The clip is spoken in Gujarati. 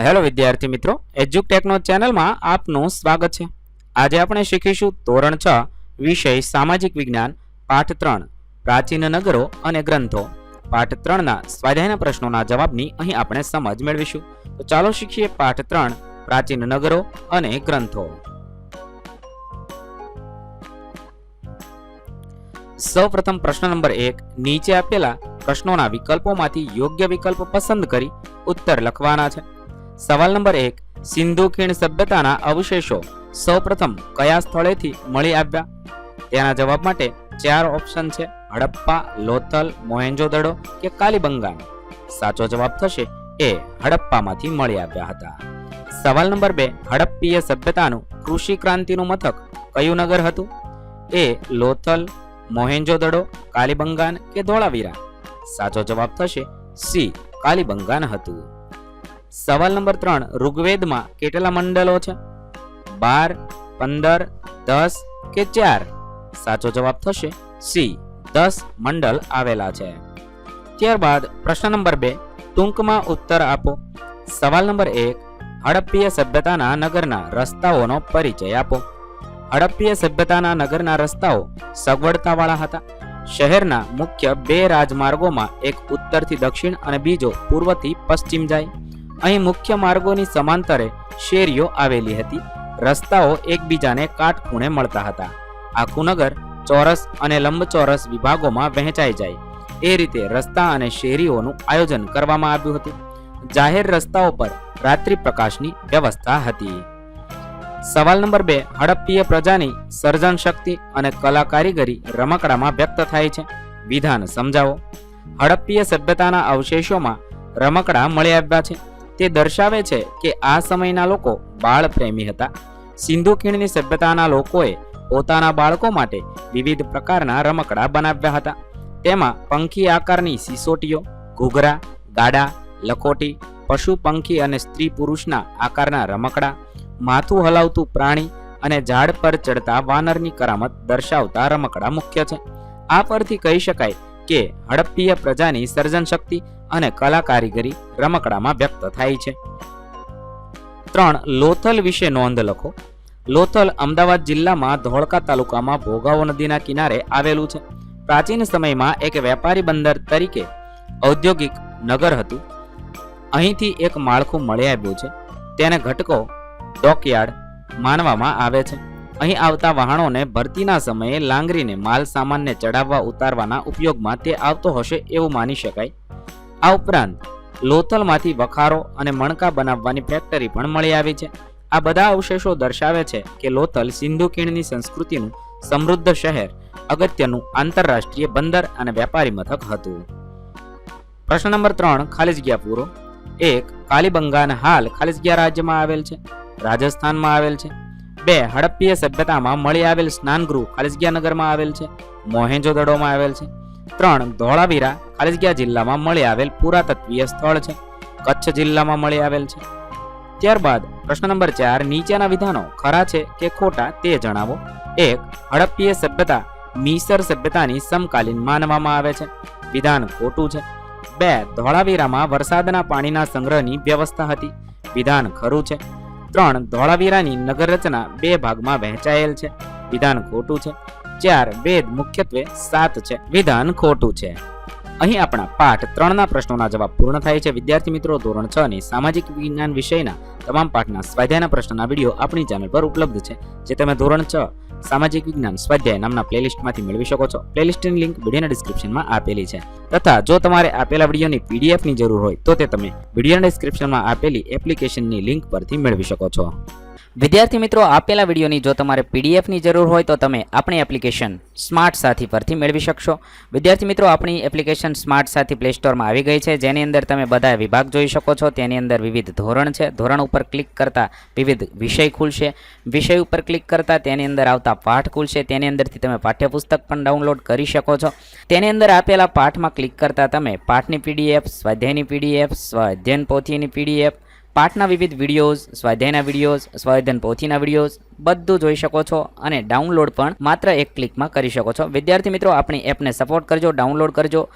હેલો વિદ્યાર્થી મિત્રો, એજ્યુટેકનો ચેનલમાં આપનું સ્વાગત છે। આજે આપણે શીખીશું ધોરણ 6 વિષય સામાજિક વિજ્ઞાન પાઠ 3 પ્રાચીન નગરો અને ગ્રંથો। પાઠ 3 ના સ્વાધ્યાયના પ્રશ્નોના જવાબની અહીં આપણે સમજ મેળવીશું। તો ચાલો શીખીએ પાઠ 3 પ્રાચીન નગરો અને ગ્રંથો। સૌપ્રથમ પ્રશ્ન નંબર 1, નીચે આપેલા પ્રશ્નોના વિકલ્પોમાંથી યોગ્ય વિકલ્પ પસંદ કરી ઉત્તર લખવાના છે। સવાલ નંબર 1, સિંધુ ખીણ સભ્યતાના અવશેષો સૌપ્રથમ કયા સ્થળેથી મળી આવ્યા? તેના જવાબ માટે 4 ઓપ્શન છે: હડપ્પા, લોથલ, મોહેન્જો-દડો કે કાલીબંગાન। સાચો જવાબ થશે એ, હડપ્પામાંથી મળી આવ્યા હતા। સવાલ નંબર 2, હડપ્પીય સભ્યતાનું કૃષિ ક્રાંતિનું મથક કયું નગર હતું? એ લોથલ, મોહેન્જો-દડો, કાલીબંગાન કે ધોળાવીરા? સાચો જવાબ થશે સી, કાલીબંગાન હતું। સવાલ નંબર 3, ઋગ્વેદમાં કેટલા મંડલો છે? 12, 15, 10 કે 4? સાચો જવાબ થશે સી, 10 મંડલ આવેલા છે। ત્યારબાદ પ્રશ્ન નંબર 2, ટૂંકમાં ઉત્તર આપો। સવાલ નંબર 1, હડપ્પીય સભ્યતાના નગરના રસ્તાઓનો પરિચય આપો। હડપ્પીય સભ્યતાના નગરના રસ્તાઓ સગવડતાવાળા હતા। શહેરના મુખ્ય 2 રાજમાર્ગોમાં એક ઉત્તરથી દક્ષિણ અને બીજો પૂર્વથી પશ્ચિમ જાય। અહીં મુખ્ય માર્ગોની સમાંતરે શેરીઓ આવેલી હતી। રસ્તાઓ એકબીજાને કાટખૂણે મળતા હતા। આખું નગર ચોરસ અને લંબચોરસ વિભાગોમાં વહેંચાઈ જાય એ રીતે રસ્તા અને શેરીઓનું આયોજન કરવામાં આવ્યું હતું। જાહેર રસ્તાઓ પર રાત્રિ પ્રકાશની વ્યવસ્થા હતી। સવાલ નંબર 2, હડપ્પીય પ્રજાની સર્જન શક્તિ અને કલા કારીગરી રમકડામાં વ્યક્ત થાય છે। વિધાન સમજાવો। હડપ્પીય સભ્યતાના અવશેષોમાં રમકડા મળી આવ્યા છે। તે દર્શાવે છે કે આ સમયના લોકો બાળ પ્રેમી હતા। સિંધુ ખીણની સભ્યતાના લોકોએ પોતાના બાળકો માટે વિવિધ પ્રકારના રમકડા બનાવ્યા હતા। તેમાં પંખી આકારની સિસોટીઓ, ઘૂઘરા, ગાડા, લખોટી, પશુ પંખી અને સ્ત્રી પુરુષના આકારના રમકડા, માથું હલાવતું પ્રાણી અને ઝાડ પર ચડતા વાનરની કરામત દર્શાવતા રમકડા મુખ્ય છે। આ પરથી કહી શકાય કે હડપ્પીય પ્રજાની સર્જન શક્તિ અને કલા કારીગરી રમકડામાં વ્યક્ત થાય છે। 3, લોથલ વિશે નોંધ લખો। લોથલ અમદાવાદ જિલ્લામાં ધોળકા તાલુકામાં ભોગાવો નદીના કિનારે આવેલું છે। પ્રાચીન સમયમાં એક વેપારી બંદર તરીકે ઔદ્યોગિક નગર હતું। અહીંથી એક માળખું મળી આવ્યું છે। તેને ઘટકો ડોકયાર્ડ માનવામાં આવે છે। અહીં આવતા વાહનોને ભરતીના સમયે લાંગરીને માલ સામાનને ચડાવવા ઉતારવાના ઉપયોગમાં તે આવતો હશે એવું માની શકાય। આ ઉપરાંત લોથલમાંથી વખારો અને મણકા બનાવવાની ફેક્ટરી પણ મળી આવી છે। આ બધા અવશેષો દર્શાવે છે કે લોથલ સિંધુ ખીણની સંસ્કૃતિનું સમૃદ્ધ શહેર, અગત્યનું આંતરરાષ્ટ્રીય બંદર અને વેપારી મથક હતું। પ્રશ્ન નંબર 3, ખાલી જગ્યા પૂરો। 1, કાલીબંગાન હાલ ખાલી જગ્યા રાજ્યમાં આવેલ છે? રાજસ્થાનમાં આવેલ છે। 2, હડપ્પીય સભ્યતામાં મળી આવેલ સ્નાનગૃહ ખાલી જગ્યા નગરમાં આવેલ છે? મોહેન્જો-દડોમાં આવેલ છે। 3, ધોળાવીરા ખાલી જગ્યા જિલ્લામાં મળી આવેલ પુરાતત્વીય સ્થળ છે? કચ્છ જિલ્લામાં મળી આવેલ છે। ત્યારબાદ પ્રશ્ન નંબર 4, નીચેના વિધાનો ખરા છે કે ખોટા તે જણાવો। 1, હડપ્પીય સભ્યતા મિસર સભ્યતાની સમકાલીન માનવામાં આવે છે। વિધાન ખોટું છે। 2, ધોળાવીરામાં વરસાદના પાણીના સંગ્રહની વ્યવસ્થા હતી। વિધાન ખરું છે। 3, ધોળાવીરાની નગર રચના 2 ભાગમાં વહેંચાયેલ છે। વિધાન ખોટું છે। 4, વેદ મુખ્યત્વે 7 છે। વિધાન ખોટું છે। અહીં આપણા પાઠ 3 ના પ્રશ્નોના જવાબ પૂર્ણ થાય છે। વિદ્યાર્થી મિત્રો, ધોરણ 6 ની સામાજિક વિજ્ઞાન વિષયના તમામ પાઠના સ્વાધ્યાયના પ્રશ્નના વિડીયો આપણી ચેનલ પર ઉપલબ્ધ છે, જે તમે ધોરણ 6 સામાજિક વિજ્ઞાન સ્વાધ્યાય નામના પ્લેલિસ્ટમાંથી મેળવી શકો છો। પ્લેલિસ્ટની લિંક વિડીયોના ડિસ્ક્રિપ્શનમાં આપેલી છે, તથા જો તમારે આપેલા વિડીયોની પીડીએફની જરૂર હોય તો તે તમે વિડીયોના ડિસ્ક્રિપ્શનમાં આપેલી એપ્લિકેશનની લિંક પરથી મેળવી શકો છો। વિદ્યાર્થી મિત્રો, આપેલા વિડીયોની જો તમારે પીડીએફની જરૂર હોય તો તમે આપણી એપ્લિકેશન સ્માર્ટ સાથી પરથી મેળવી શકશો। વિદ્યાર્થી મિત્રો, આપણી એપ્લિકેશન સ્માર્ટ સાથી પ્લે સ્ટોરમાં આવી ગઈ છે, જેની અંદર તમે બધા વિભાગ જોઈ શકો છો। તેની અંદર વિવિધ ધોરણ છે। ધોરણ ઉપર ક્લિક કરતા વિવિધ વિષય ખુલશે। વિષય ઉપર ક્લિક કરતા તેની અંદર આવતા પાઠ ખુલશે। તેની અંદરથી તમે પાઠ્યપુસ્તક પણ ડાઉનલોડ કરી શકો છો। તેની અંદર આપેલા પાઠમાં ક્લિક કરતા તમે પાઠની પીડીએફ, સ્વાધ્યાયની પીડીએફ, સ્વાધ્યાયન પોથીની પીડીએફ, પાઠના વિવિધ વિડીયોઝ, સ્વાધ્યાયના વિડીયોઝ, સ્વાધ્યાયન પોથીના વિડીયોઝ બધું જોઈ શકો છો અને ડાઉનલોડ પણ માત્ર એક ક્લિકમાં કરી શકો છો। વિદ્યાર્થી મિત્રો, આપણી એપને સપોર્ટ કરજો, ડાઉનલોડ કરજો।